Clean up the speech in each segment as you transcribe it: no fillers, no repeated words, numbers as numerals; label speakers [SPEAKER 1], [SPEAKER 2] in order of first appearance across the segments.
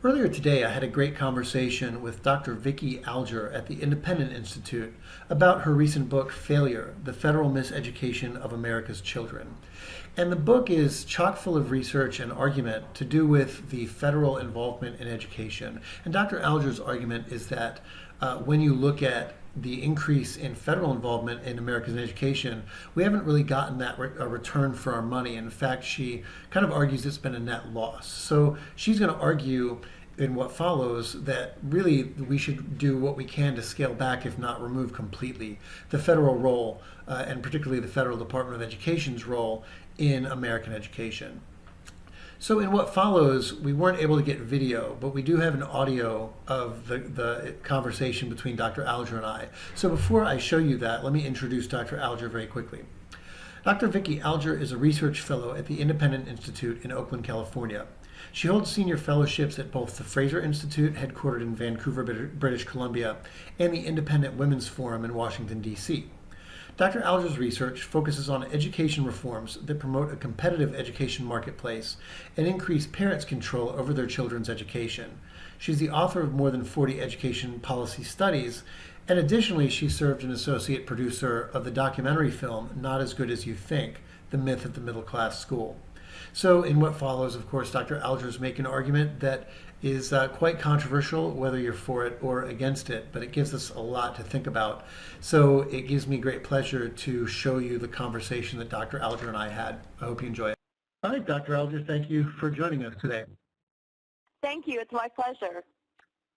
[SPEAKER 1] Earlier today, I had a great conversation with Dr. Vicki Alger at the Independent Institute about her recent book, Failure, The Federal Miseducation of America's Children. And the book is chock full of research and argument to do with the federal involvement in education. And Dr. Alger's argument is that when you look at the increase in federal involvement in American education, we haven't really gotten that a return for our money. In fact, she kind of argues it's been a net loss. So she's going to argue in what follows that really we should do what we can to scale back, if not remove completely, the federal role, and particularly the Federal Department of Education's role in American education. So in what follows, we weren't able to get video, but we do have an audio of the conversation between Dr. Alger and I. So before I show you that, let me introduce Dr. Alger very quickly. Dr. Vicki Alger is a research fellow at the Independent Institute in Oakland, California. She holds senior fellowships at both the Fraser Institute, headquartered in Vancouver, British Columbia, and the Independent Women's Forum in Washington, D.C. Dr. Alger's research focuses on education reforms that promote a competitive education marketplace and increase parents' control over their children's education. She's the author of more than 40 education policy studies, and additionally, she served an associate producer of the documentary film Not As Good As You Think, The Myth of the Middle Class School. So in what follows, of course, Dr. Alger's making an argument that is quite controversial, whether you're for it or against it, but it gives us a lot to think about. So it gives me great pleasure to show you the conversation that Dr. Alger and I had. I hope you enjoy it. All right, Dr. Alger, thank you for joining us today.
[SPEAKER 2] Thank you. It's my pleasure.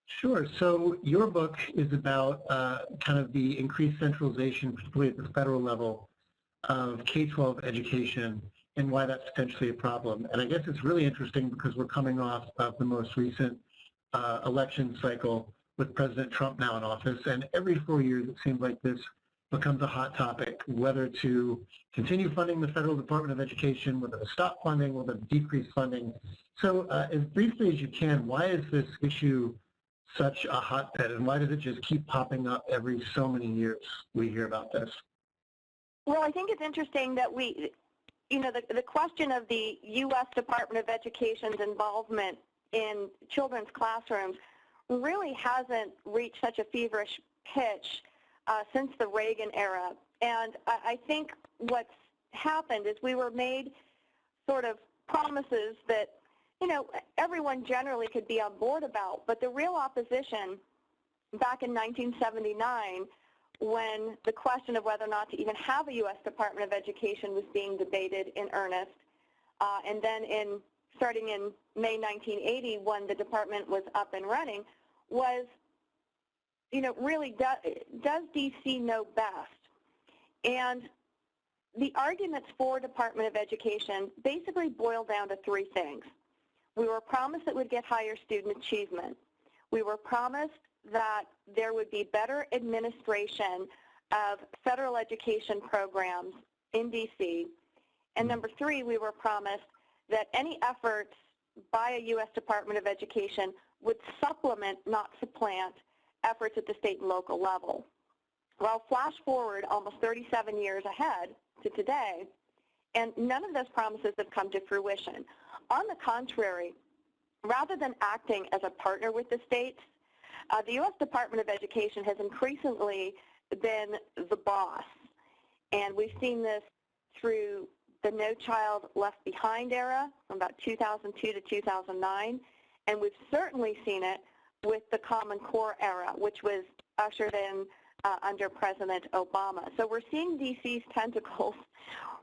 [SPEAKER 1] Sure. So your book is about kind of the increased centralization, particularly at the federal level, of K-12 education and why that's potentially a problem. And I guess it's really interesting because we're coming off of the most recent election cycle with President Trump now in office. And every 4 years, it seems like this becomes a hot topic, whether to continue funding the Federal Department of Education, whether to stop funding, whether to decrease funding. So as briefly as you can, why is this issue such a hotbed, and why does it just keep popping up every so many years we hear about this?
[SPEAKER 2] Well, I think it's interesting that the question of the U.S. Department of Education's involvement in children's classrooms really hasn't reached such a feverish pitch since the Reagan era. And I think what's happened is we were made sort of promises that, everyone generally could be on board about. But the real opposition back in 1979, when the question of whether or not to even have a U.S. Department of Education was being debated in earnest, and then starting in May 1980, when the department was up and running, was, really does D.C. know best? And the arguments for Department of Education basically boil down to three things. We were promised it would get higher student achievement. We were promised that there would be better administration of federal education programs in D.C. And number three, we were promised that any efforts by a U.S. Department of Education would supplement, not supplant, efforts at the state and local level. Well, flash forward almost 37 years ahead to today, and none of those promises have come to fruition. On the contrary, rather than acting as a partner with the states, the U.S. Department of Education has increasingly been the boss, and we've seen this through the No Child Left Behind era from about 2002 to 2009, and we've certainly seen it with the Common Core era, which was ushered in under President Obama. So we're seeing D.C.'s tentacles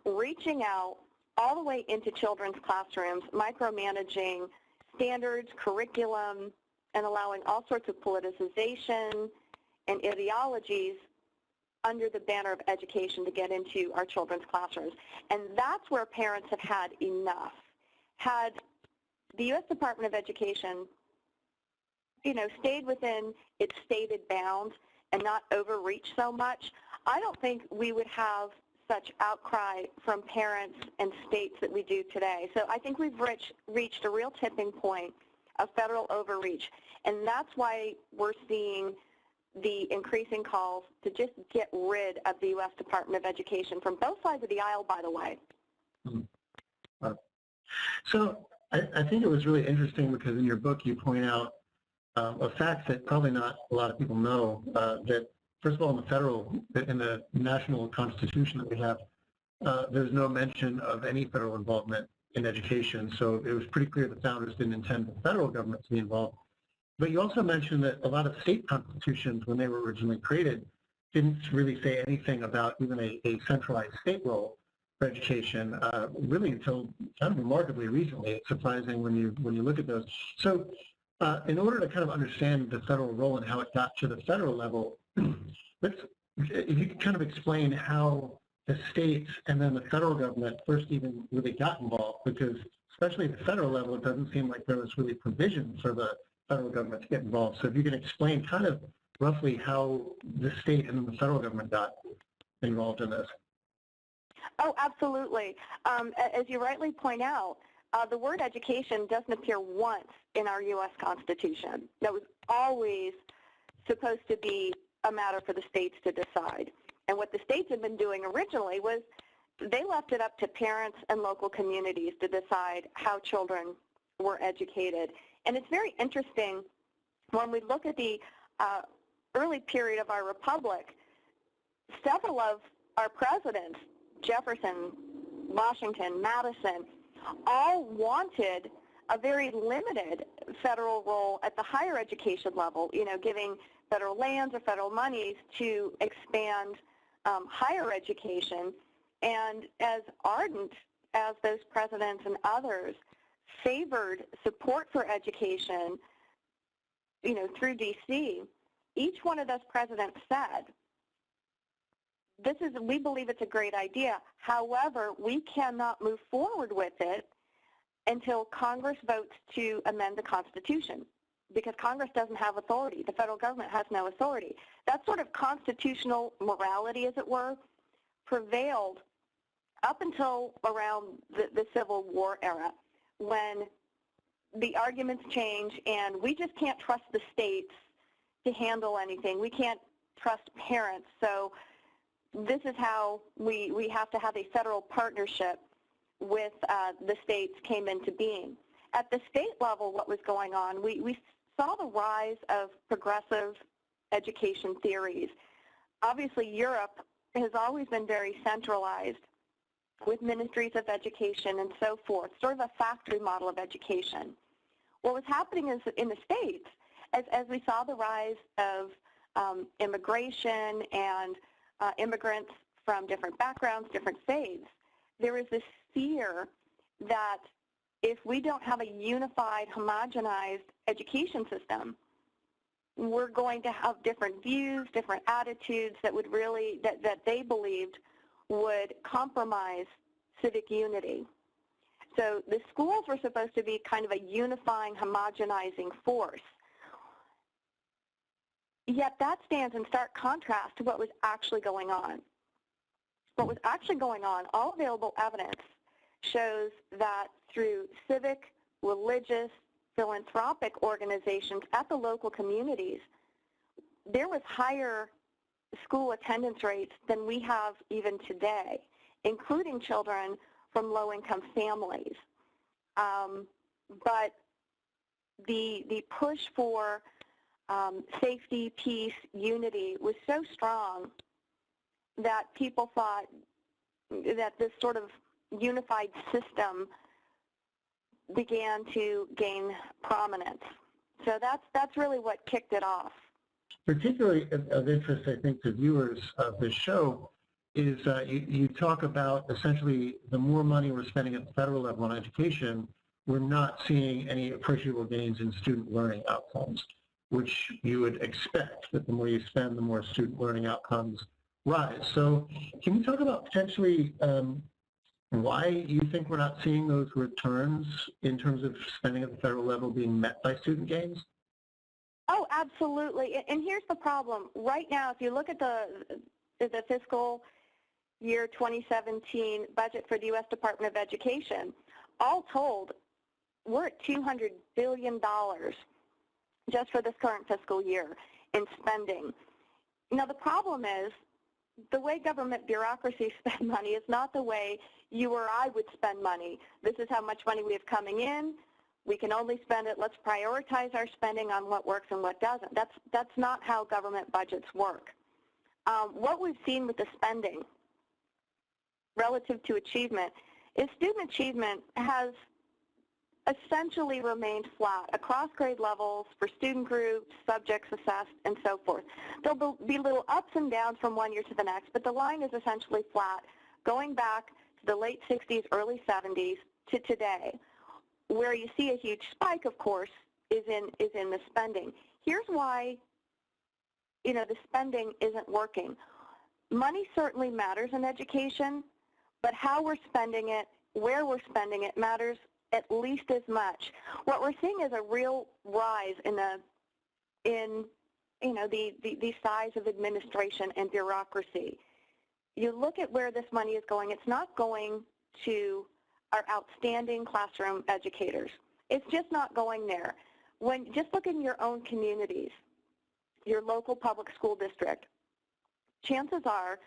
[SPEAKER 2] reaching out all the way into children's classrooms, micromanaging standards, curriculum, and allowing all sorts of politicization and ideologies under the banner of education to get into our children's classrooms. And that's where parents have had enough. Had the U.S. Department of Education, stayed within its stated bounds and not overreach so much, I don't think we would have such outcry from parents and states that we do today. So I think we've reached a real tipping point of federal overreach. And that's why we're seeing the increasing calls to just get rid of the U.S. Department of Education from both sides of the aisle, by the way.
[SPEAKER 1] So I think it was really interesting because in your book you point out a fact that probably not a lot of people know, that first of all in the national constitution that we have, there's no mention of any federal involvement in education. So it was pretty clear the founders didn't intend the federal government to be involved. But you also mentioned that a lot of state constitutions, when they were originally created, didn't really say anything about even a centralized state role for education, really until kind of remarkably recently. It's surprising when you look at those. So in order to kind of understand the federal role and how it got to the federal level, if you could kind of explain how the states and then the federal government first even really got involved, because especially at the federal level, it doesn't seem like there was really provision for the federal government to get involved. So if you can explain kind of roughly how the state and the federal government got involved in this.
[SPEAKER 2] Oh, absolutely. As you rightly point out, the word education doesn't appear once in our U.S. Constitution. That was always supposed to be a matter for the states to decide. And what the states had been doing originally was they left it up to parents and local communities to decide how children were educated. And it's very interesting when we look at the early period of our republic, several of our presidents, Jefferson, Washington, Madison, all wanted a very limited federal role at the higher education level, giving federal lands or federal monies to expand higher education. And as ardent as those presidents and others favored support for education, through D.C., each one of those presidents said, we believe it's a great idea. However, we cannot move forward with it until Congress votes to amend the Constitution, because Congress doesn't have authority. The federal government has no authority. That sort of constitutional morality, as it were, prevailed up until around the Civil War era, when the arguments change and we just can't trust the states to handle anything. We can't trust parents. So this is how we have to have a federal partnership with the states came into being. At the state level, what was going on, we saw the rise of progressive education theories. Obviously, Europe has always been very centralized with ministries of education and so forth, sort of a factory model of education. What was happening is in the states, as we saw the rise of immigration and immigrants from different backgrounds, different faiths, there was this fear that if we don't have a unified, homogenized education system, we're going to have different views, different attitudes that would really, that they believed would compromise civic unity. So the schools were supposed to be kind of a unifying, homogenizing force. Yet that stands in stark contrast to what was actually going on. What was actually going on, all available evidence shows that through civic, religious, philanthropic organizations at the local communities, there was higher school attendance rates than we have even today, including children from low-income families. But the push for safety, peace, unity was so strong that people thought that this sort of unified system began to gain prominence. So that's really what kicked it off.
[SPEAKER 1] Particularly of interest, I think, to viewers of this show is you talk about essentially the more money we're spending at the federal level on education, we're not seeing any appreciable gains in student learning outcomes, which you would expect that the more you spend, the more student learning outcomes rise. So can you talk about potentially why you think we're not seeing those returns in terms of spending at the federal level being met by student gains?
[SPEAKER 2] Oh, absolutely. And here's the problem. Right now, if you look at the fiscal year 2017 budget for the U.S. Department of Education, all told, we're at $200 billion just for this current fiscal year in spending. Now, the problem is the way government bureaucracies spend money is not the way you or I would spend money. This is how much money we have coming in. We can only spend it. Let's prioritize our spending on what works and what doesn't. That's not how government budgets work. What we've seen with the spending relative to achievement is student achievement has essentially remained flat across grade levels for student groups, subjects assessed, and so forth. There'll be little ups and downs from one year to the next, but the line is essentially flat, going back to the late 60s, early 70s to today. Where you see a huge spike, of course, is in the spending. Here's why, the spending isn't working. Money certainly matters in education, but how we're spending it, where we're spending it matters at least as much. What we're seeing is a real rise in the size of administration and bureaucracy. You look at where this money is going, it's not going to our outstanding classroom educators. It's just not going there. Just look in your own communities, your local public school district, chances are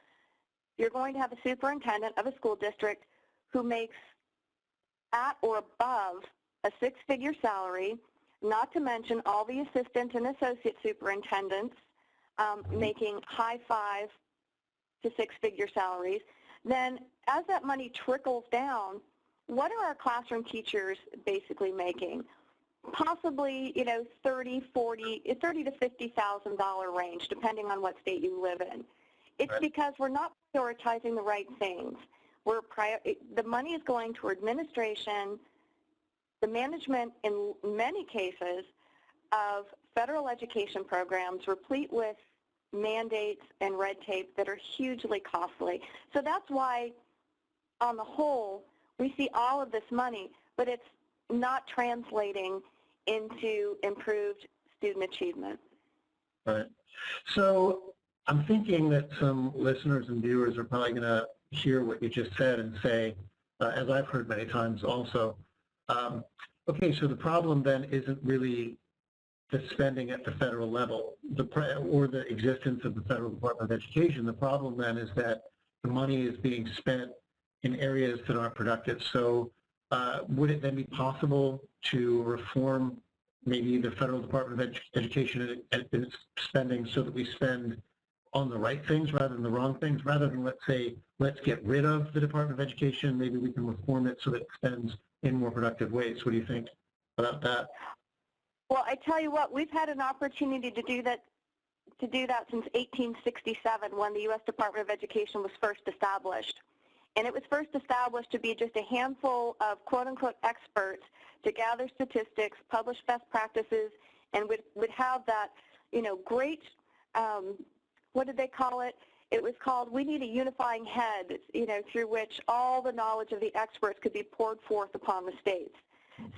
[SPEAKER 2] you're going to have a superintendent of a school district who makes at or above a six-figure salary, not to mention all the assistant and associate superintendents making high five to six-figure salaries. Then as that money trickles down, what are our classroom teachers basically making? Possibly, $30 to $50,000 range, depending on what state you live in. It's right. Because we're not prioritizing the right things. The money is going to administration, the management in many cases of federal education programs replete with mandates and red tape that are hugely costly. So that's why, on the whole, we see all of this money, but it's not translating into improved student achievement.
[SPEAKER 1] Right. So I'm thinking that some listeners and viewers are probably going to hear what you just said and say, as I've heard many times also, okay, so the problem then isn't really the spending at the federal level or the existence of the Federal Department of Education. The problem then is that the money is being spent in areas that aren't productive. So would it then be possible to reform maybe the Federal Department of Education and its spending so that we spend on the right things rather than the wrong things, rather than, let's say, let's get rid of the Department of Education, maybe we can reform it so that it spends in more productive ways. What do you think about that?
[SPEAKER 2] Well, I tell you what, we've had an opportunity to do that since 1867 when the U.S. Department of Education was first established. And it was first established to be just a handful of quote-unquote experts to gather statistics, publish best practices, and would have that, great, what did they call it? It was called, we need a unifying head, through which all the knowledge of the experts could be poured forth upon the states.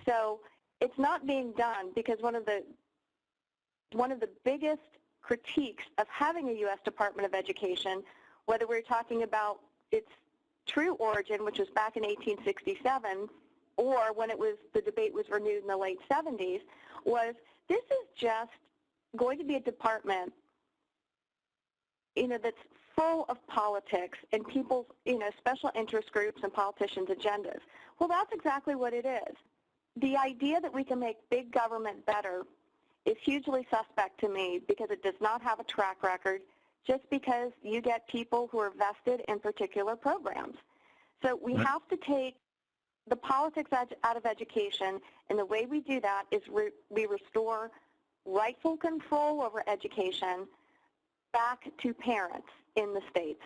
[SPEAKER 2] So it's not being done because one of the biggest critiques of having a U.S. Department of Education, whether we're talking about its true origin, which was back in 1867, or when the debate was renewed in the late 70s, was this is just going to be a department, that's full of politics and people's, special interest groups and politicians' agendas. Well, that's exactly what it is. The idea that we can make big government better is hugely suspect to me because it does not have a track record just because you get people who are vested in particular programs. So we have to take the politics out of education, and the way we do that is we restore rightful control over education back to parents in the states.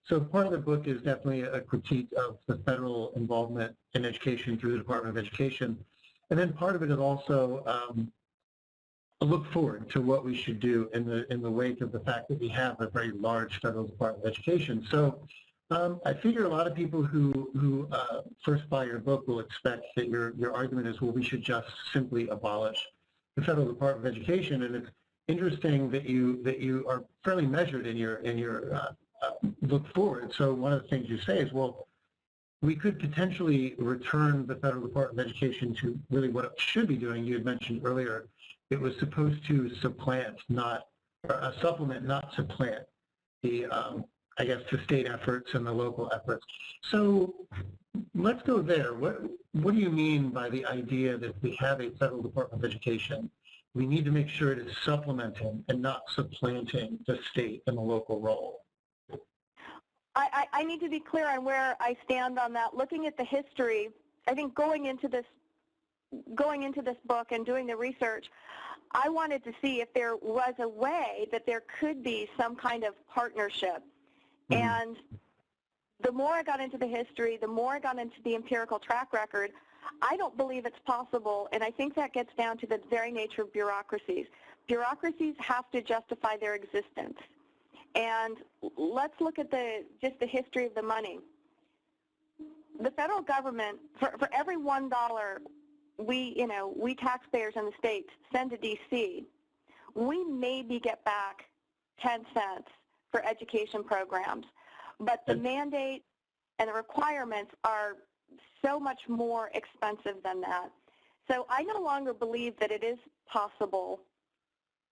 [SPEAKER 1] So part of the book is definitely a critique of the federal involvement in education through the Department of Education. And then part of it is also a look forward to what we should do in the wake of the fact that we have a very large federal Department of Education. So I figure a lot of people who first buy your book will expect that your argument is, well, we should just simply abolish the Federal Department of Education. And it's interesting that you are fairly measured in your look forward. So one of the things you say is, well, we could potentially return the Federal Department of Education to really what it should be doing. You had mentioned earlier it was supposed to supplant, not supplement, not supplant the, I guess, the state efforts and the local efforts. So let's go there. What do you mean by the idea that we have a Federal Department of Education? We need to make sure it is supplementing and not supplanting the state and the local role.
[SPEAKER 2] I need to be clear on where I stand on that. Looking at the history, I think going into this book and doing the research, I wanted to see if there was a way that there could be some kind of partnership. Mm-hmm. And the more I got into the history, the more I got into the empirical track record, I don't believe it's possible, and I think that gets down to the very nature of bureaucracies. Bureaucracies have to justify their existence. And let's look at just the history of the money. The federal government, for every $1 we taxpayers in the states send to D.C., we maybe get back 10 cents for education programs. But the mandate and the requirements are so much more expensive than that. So I no longer believe that it is possible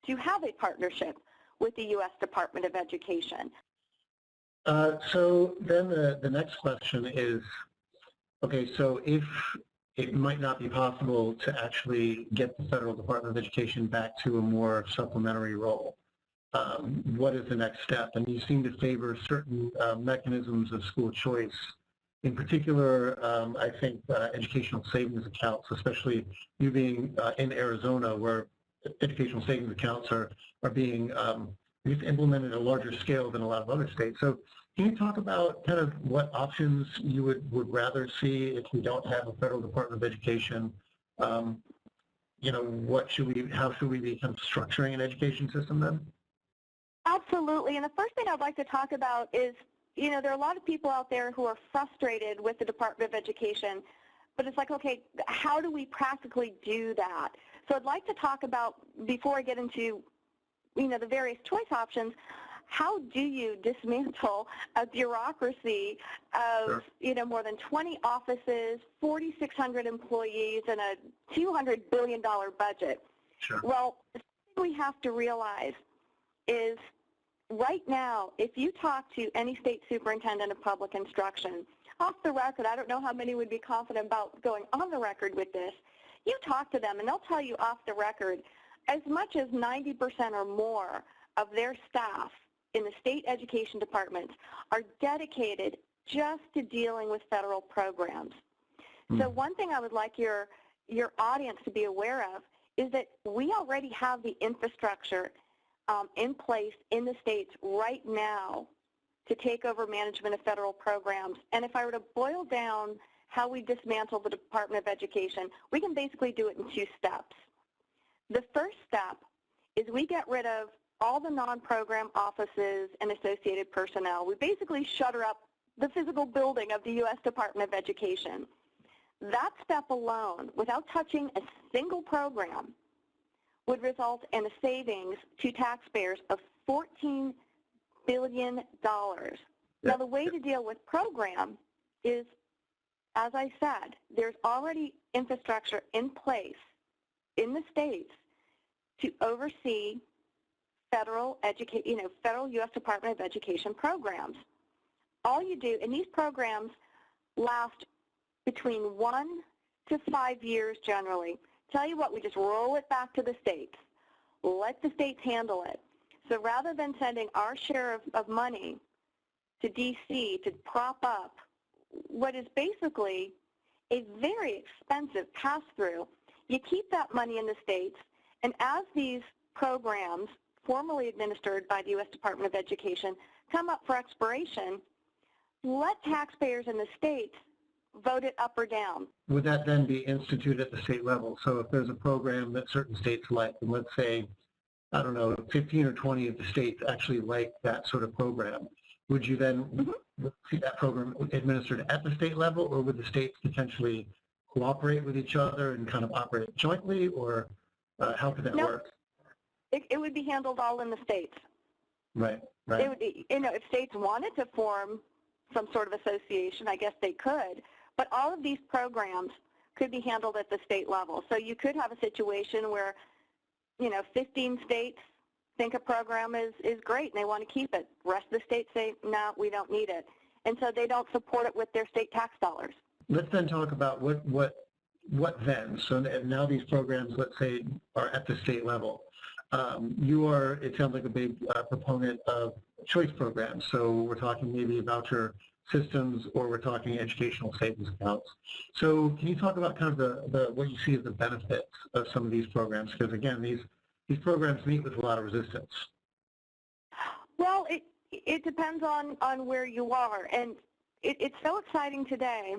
[SPEAKER 2] to have a partnership with the U.S. Department of Education.
[SPEAKER 1] So then the next question is, okay, so if it might not be possible to actually get the Federal Department of Education back to a more supplementary role, what is the next step? And you seem to favor certain mechanisms of school choice. In particular, I think educational savings accounts, especially you being in Arizona, where educational savings accounts are being implemented at a larger scale than a lot of other states. So can you talk about kind of what options you would rather see if we don't have a Federal Department of Education? How should we be kind of structuring an education system then?
[SPEAKER 2] Absolutely. And the first thing I'd like to talk about is, there are a lot of people out there who are frustrated with the Department of Education, but it's like, okay, how do we practically do that? So I'd like to talk about, before I get into, the various choice options, how do you dismantle a bureaucracy of, more than 20 offices, 4,600 employees, and a $200 billion budget?
[SPEAKER 1] Sure.
[SPEAKER 2] Well, the thing we have to realize is right now, if you talk to any state superintendent of public instruction, off the record, I don't know how many would be confident about going on the record with this, you talk to them and they'll tell you off the record as much as 90% or more of their staff in the state education departments are dedicated just to dealing with federal programs. So one thing I would like your audience to be aware of is that we already have the infrastructure in place in the states right now to take over management of federal programs. And if I were to boil down how we dismantle the Department of Education, we can basically do it in 2 steps. The first step is we get rid of all the non-program offices and associated personnel. We basically shutter up the physical building of the U.S. Department of Education. That step alone, without touching a single program, would result in a savings to taxpayers of $14 billion. Now, the way to deal with program is, as I said, there's already infrastructure in place in the states to oversee federal U.S. Department of Education programs. All you do, and these programs last between 1 to 5 years generally. Tell you what, we just roll it back to the states. Let the states handle it. So rather than sending our share of money to D.C. to prop up what is basically a very expensive pass-through, you keep that money in the states, and as these programs formally administered by the U.S. Department of Education come up for expiration, let taxpayers in the states vote it up or down.
[SPEAKER 1] Would that then be instituted at the state level? So if there's a program that certain states like, and let's say, I don't know, 15 or 20 of the states actually like that sort of program, would you then see that program administered at the state level, or would the states potentially cooperate with each other and kind of operate jointly, or how could that work?
[SPEAKER 2] It would be handled all in the states.
[SPEAKER 1] Right.
[SPEAKER 2] It would be, if states wanted to form some sort of association. I guess they could. But all of these programs could be handled at the state level. So you could have a situation where, 15 states think a program is great and they want to keep it. The rest of the states say, no, we don't need it. And so they don't support it with their state tax dollars.
[SPEAKER 1] Let's then talk about what then. So now these programs, let's say, are at the state level. You are, it sounds like, a big proponent of choice programs. So we're talking maybe voucher systems, or we're talking educational savings accounts. So can you talk about kind of the what you see as the benefits of some of these programs? Because again, these programs meet with a lot of resistance.
[SPEAKER 2] Well, it depends on where you are, and it's so exciting today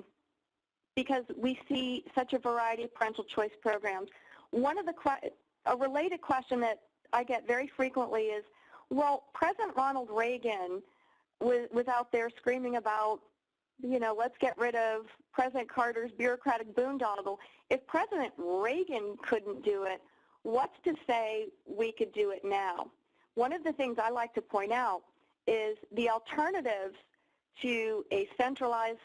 [SPEAKER 2] because we see such a variety of parental choice programs. A related question that I get very frequently is, well, President Ronald Reagan was out there screaming about, let's get rid of President Carter's bureaucratic boondoggle. If President Reagan couldn't do it, what's to say we could do it now? One of the things I like to point out is the alternatives to a centralized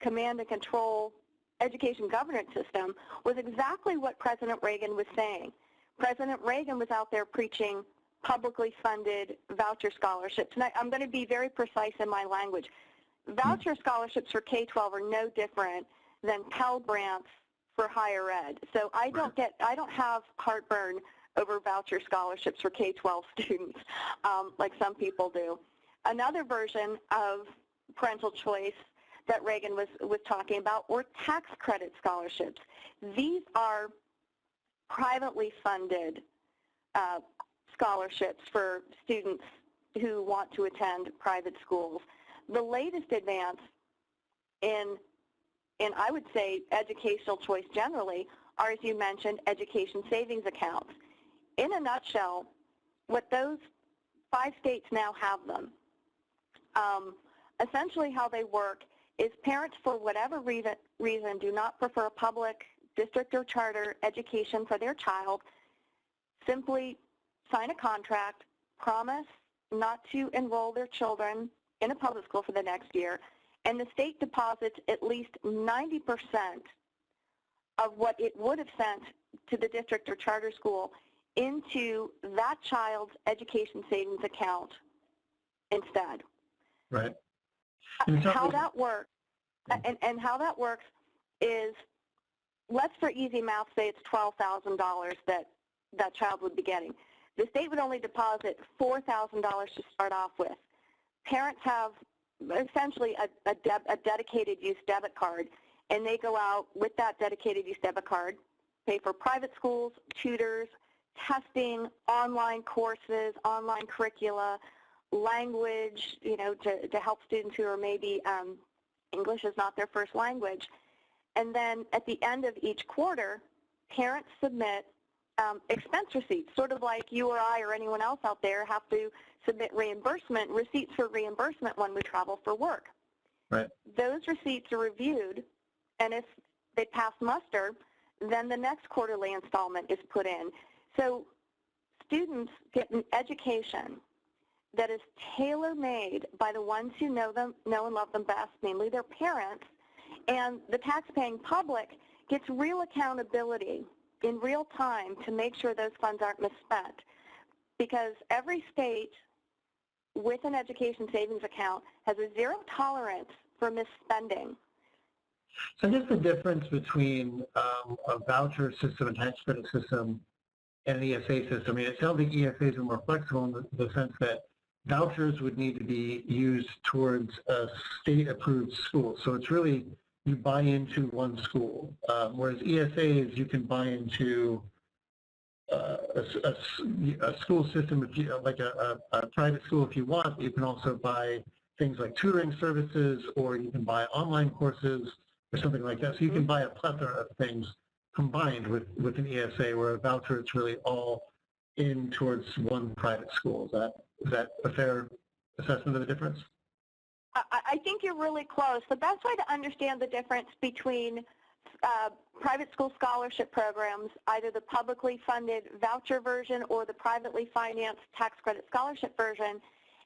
[SPEAKER 2] command and control education governance system was exactly what President Reagan was saying. President Reagan was out there preaching publicly funded voucher scholarships. And I'm going to be very precise in my language. Voucher scholarships for K-12 are no different than Pell Grants for higher ed. So I don't have heartburn over voucher scholarships for K-12 students like some people do. Another version of parental choice that Reagan was talking about were tax credit scholarships. These are privately funded scholarships for students who want to attend private schools. The latest advance in I would say educational choice generally are, as you mentioned, education savings accounts. In a nutshell, what those 5 states now have them, essentially how they work is parents, for whatever reason, do not prefer a public, district, or charter education for their child, simply sign a contract, promise not to enroll their children in a public school for the next year, and the state deposits at least 90% of what it would have sent to the district or charter school into that child's education savings account instead.
[SPEAKER 1] Right.
[SPEAKER 2] How that works, and how that works is, let's for easy math say it's $12,000 that child would be getting. The state would only deposit $4,000 to start off with. Parents have essentially a dedicated use debit card, and they go out with that dedicated use debit card, pay for private schools, tutors, testing, online courses, online curricula, language, to help students who are maybe English is not their first language. And then at the end of each quarter, parents submit expense receipts, sort of like you or I or anyone else out there have to submit receipts for reimbursement when we travel for work.
[SPEAKER 1] Right.
[SPEAKER 2] Those receipts are reviewed, and if they pass muster, then the next quarterly installment is put in. So students get an education that is tailor-made by the ones who know and love them best, namely their parents, and the tax-paying public gets real accountability in real time to make sure those funds aren't misspent, because every state with an education savings account has a zero tolerance for misspending.
[SPEAKER 1] So I guess the difference between a voucher system and tax credit system and an ESA system, I mean, it sounds like ESAs are more flexible in the sense that vouchers would need to be used towards a state-approved school. So it's really, you buy into one school, whereas ESAs, you can buy into a school system, if you, like a private school if you want. You can also buy things like tutoring services, or you can buy online courses or something like that. So you can buy a plethora of things combined with an ESA, where a voucher, it's really all in towards one private school. Is that a fair assessment of the difference?
[SPEAKER 2] I think you're really close. The best way to understand the difference between private school scholarship programs, either the publicly funded voucher version or the privately financed tax credit scholarship version,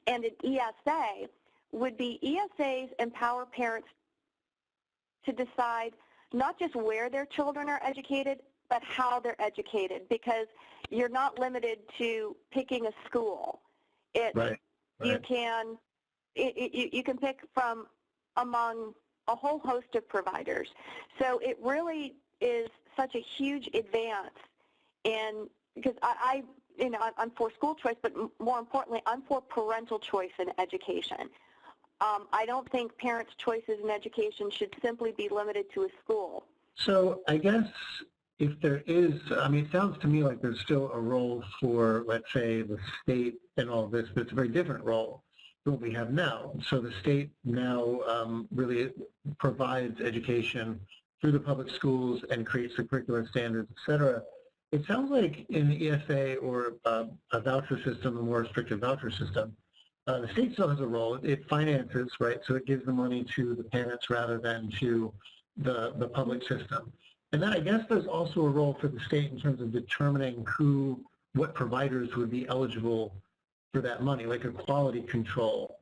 [SPEAKER 2] and an ESA would be ESAs empower parents to decide not just where their children are educated, but how they're educated, because you're not limited to picking a school.
[SPEAKER 1] Right.
[SPEAKER 2] You can pick from among a whole host of providers. So it really is such a huge advance in, because I'm for school choice, but more importantly, I'm for parental choice in education. I don't think parents' choices in education should simply be limited to a school.
[SPEAKER 1] So I guess if there is, I mean, it sounds to me like there's still a role for, let's say, the state and all this, but it's a very different role than what we have now. So the state now really provides education through the public schools and creates the curricular standards, et cetera. It sounds like in the ESA or a voucher system, a more restrictive voucher system, the state still has a role. It finances, right? So it gives the money to the parents rather than to the public system. And then I guess there's also a role for the state in terms of determining what providers would be eligible for that money, like a quality control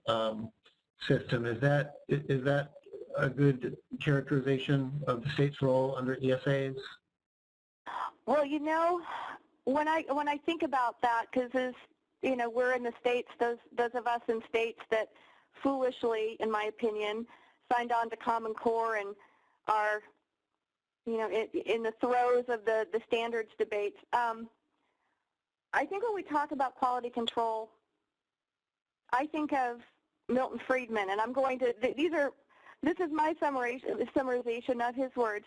[SPEAKER 1] system. Is that a good characterization of the state's role under ESAs?
[SPEAKER 2] Well, when I think about that, because we're in the states, those of us in states that foolishly, in my opinion, signed on to Common Core and are, in the throes of the standards debates. I think when we talk about quality control, I think of Milton Friedman, and I'm going to, this is my summarization, not his words.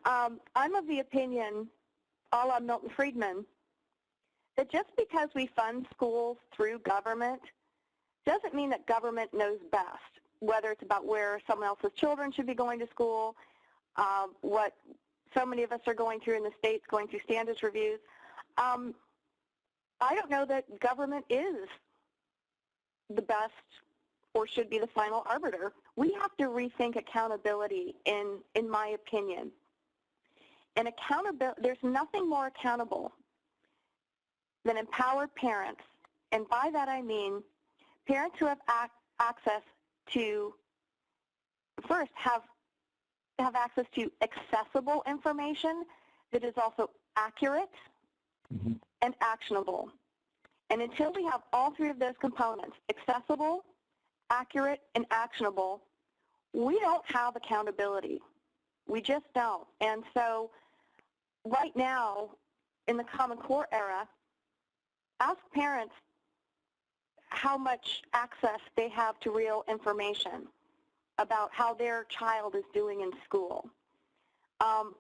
[SPEAKER 2] I'm of the opinion, a la Milton Friedman, that just because we fund schools through government doesn't mean that government knows best, whether it's about where someone else's children should be going to school, what so many of us are going through in the states, going through standards reviews. I don't know that government is the best or should be the final arbiter. We have to rethink accountability, in my opinion. And accountability, there's nothing more accountable than empowered parents, and by that I mean parents who have access to, first, have access to accessible information that is also accurate and actionable. And until we have all three of those components, accessible, accurate, and actionable, we don't have accountability. We just don't. And so right now, in the Common Core era, ask parents how much access they have to real information about how their child is doing in school.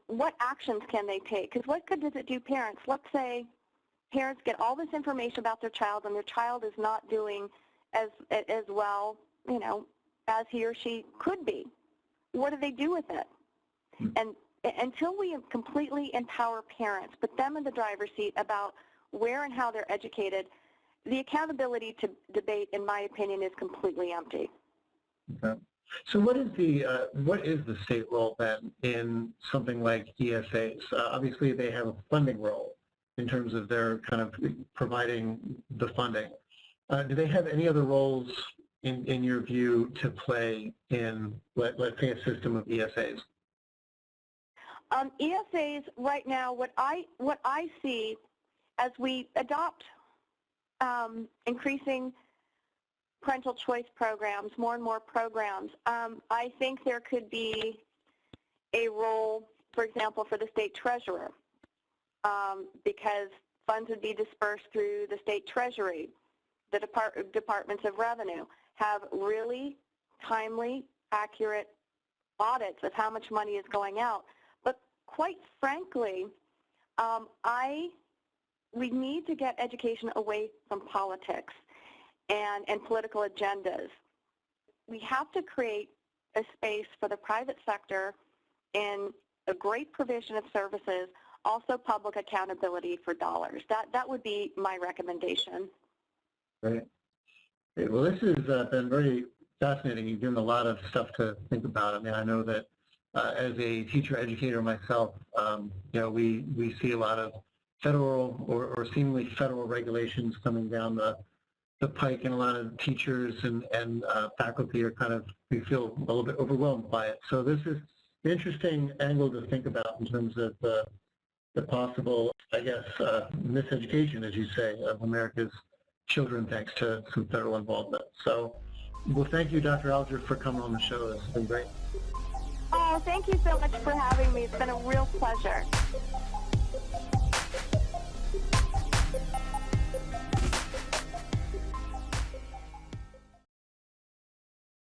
[SPEAKER 2] What actions can they take? Because what good does it do parents? Let's say parents get all this information about their child and their child is not doing as well, as he or she could be. What do they do with it? And until we completely empower parents, put them in the driver's seat about where and how they're educated, the accountability to debate, in my opinion, is completely empty.
[SPEAKER 1] Okay. So what is the state role then in something like ESAs? Obviously, they have a funding role in terms of their kind of providing the funding. Do they have any other roles, in your view, to play in, let's say, a system of ESAs?
[SPEAKER 2] ESAs right now, what I see as we adopt increasing parental choice programs, more and more programs, I think there could be a role, for example, for the state treasurer, because funds would be dispersed through the state treasury. The departments of revenue have really timely, accurate audits of how much money is going out. But quite frankly, we need to get education away from politics and political agendas. We have to create a space for the private sector in a great provision of services, also public accountability for dollars. That would be my recommendation.
[SPEAKER 1] Great. Well, this has been very fascinating. You've given a lot of stuff to think about. I mean, I know that as a teacher educator myself, we see a lot of federal or seemingly federal regulations coming down the the pike, and a lot of teachers and faculty are we feel a little bit overwhelmed by it. So this is an interesting angle to think about in terms of the possible, I guess, miseducation, as you say, of America's children thanks to some federal involvement. So, well, thank you, Dr. Alger, for coming on the show. It's been great.
[SPEAKER 2] Oh, thank you so much for having me. It's been a real pleasure.